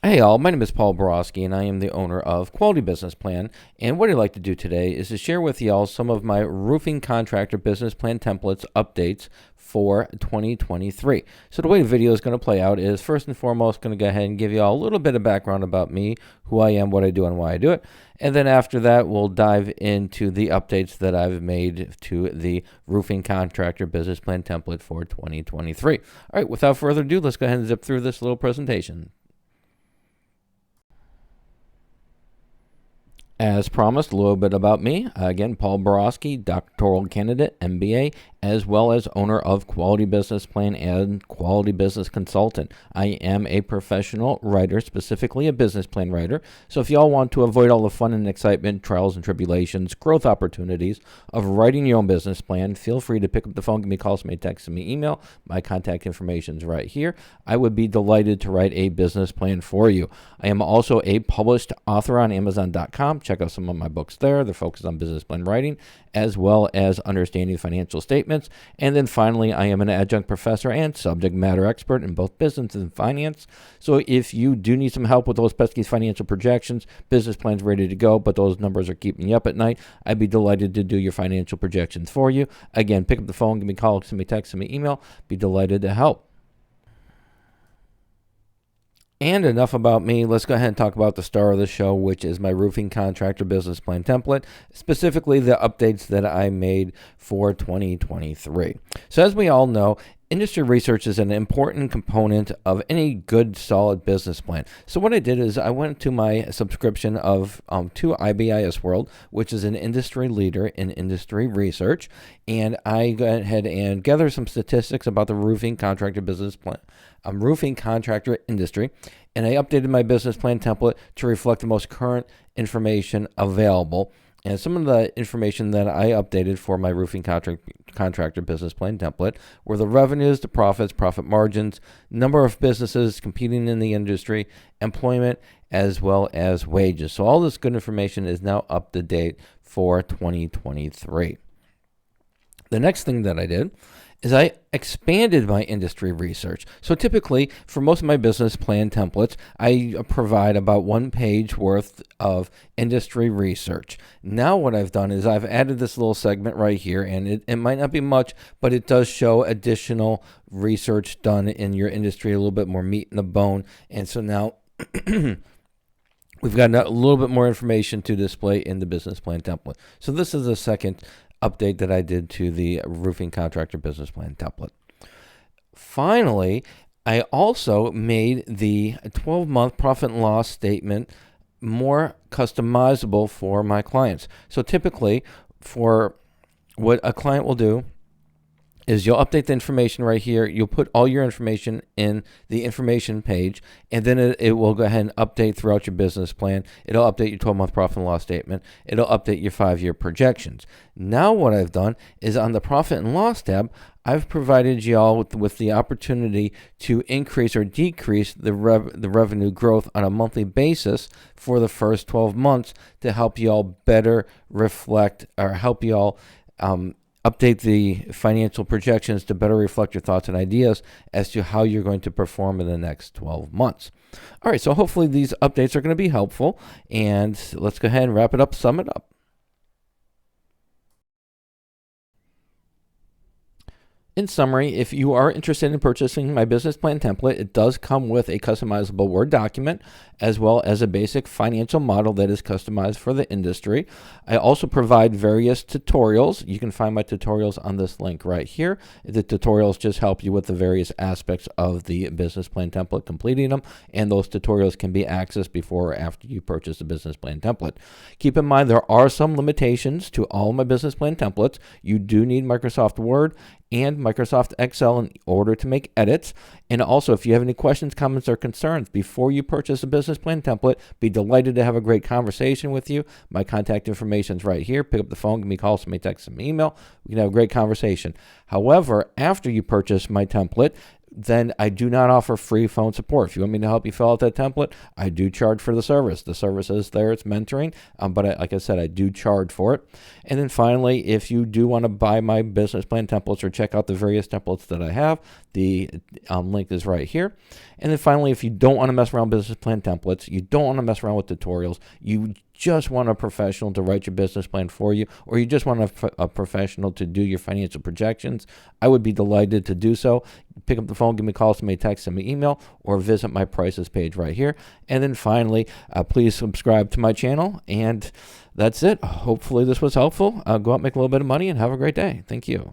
Hey all, my name is Paul Borosky and I am the owner of Quality Business Plan. And what I'd like to do today is to share with y'all some of my roofing contractor business plan templates updates for 2023. So the way the video is going to play out is first and foremost going to go ahead and give you all a little bit of background about me, who I am, what I do, and why I do it. And then after that, we'll dive into the updates that I've made to the roofing contractor business plan template for 2023. All right, without further ado, let's go ahead and zip through this little presentation. As promised, a little bit about me. Again, Paul Borosky, doctoral candidate, MBA, as well as owner of Quality Business Plan and Quality Business Consultant. I am a professional writer, specifically a business plan writer. So if y'all want to avoid all the fun and excitement, trials and tribulations, growth opportunities of writing your own business plan, feel free to pick up the phone, give me a call, send me a text, send me an email. My contact information is right here. I would be delighted to write a business plan for you. I am also a published author on Amazon.com. Check out some of my books there. They're focused on business plan writing as well as understanding financial statements. And then finally, I am an adjunct professor and subject matter expert in both business and finance. So if you do need some help with those pesky financial projections, business plans ready to go, but those numbers are keeping you up at night, I'd be delighted to do your financial projections for you. Again, pick up the phone, give me a call, send me a text, send me an email. Be delighted to help. And enough about me. Let's go ahead and talk about the star of the show, which is my roofing contractor business plan template, specifically the updates that I made for 2023. So as we all know, industry research is an important component of any good, solid business plan. So what I did is I went to my subscription to IBIS World, which is an industry leader in industry research, and I went ahead and gathered some statistics about the roofing contractor business plan, roofing contractor industry, and I updated my business plan template to reflect the most current information available. And some of the information that I updated for my roofing contractor business plan template were the revenues, the profits, profit margins, number of businesses competing in the industry, employment, as well as wages. So all this good information is now up to date for 2023. The next thing that I did is I expanded my industry research. So typically, for most of my business plan templates, I provide about 1 page worth of industry research. Now what I've done is I've added this little segment right here, and it might not be much, but it does show additional research done in your industry, a little bit more meat in the bone. And so now we've got a little bit more information to display in the business plan template. So this is the second update that I did to the roofing contractor business plan template. Finally, I also made the 12-month profit and loss statement more customizable for my clients. So typically, for what a client will do is you'll update the information right here. You'll put all your information in the information page, and then it will go ahead and update throughout your business plan. It'll update your 12-month profit and loss statement. It'll update your 5-year projections. Now what I've done is on the profit and loss tab, I've provided y'all with the opportunity to increase or decrease the revenue growth on a monthly basis for the first 12 months to help y'all better reflect or help y'all update the financial projections to better reflect your thoughts and ideas as to how you're going to perform in the next 12 months. All right, so hopefully these updates are going to be helpful, and let's go ahead and wrap it up, sum it up. In summary, if you are interested in purchasing my business plan template, it does come with a customizable Word document as well as a basic financial model that is customized for the industry. I also provide various tutorials. You can find my tutorials on this link right here. The tutorials just help you with the various aspects of the business plan template, completing them, and those tutorials can be accessed before or after you purchase the business plan template. Keep in mind there are some limitations to all my business plan templates. You do need Microsoft Word and Microsoft Excel in order to make edits. And also, if you have any questions, comments, or concerns before you purchase a business plan template, be delighted to have a great conversation with you. My contact information is right here. Pick up the phone, give me a call, send me a text, send me an email. We can have a great conversation. However, after you purchase my template, then I do not offer free phone support. If you want me to help you fill out that template, I do charge for the service. The service is there, it's mentoring, but like I said, I do charge for it. And then finally, if you do want to buy my business plan templates or check out the various templates that I have, the link is right here. And then finally, if you don't want to mess around with business plan templates, you don't want to mess around with tutorials, you just want a professional to write your business plan for you, or you just want a professional to do your financial projections, I would be delighted to do so. Pick up the phone, give me a call, send me a text, send me an email, or visit my prices page right here. And then finally, please subscribe to my channel. And that's it. Hopefully this was helpful. Go out, make a little bit of money, and have a great day. Thank you.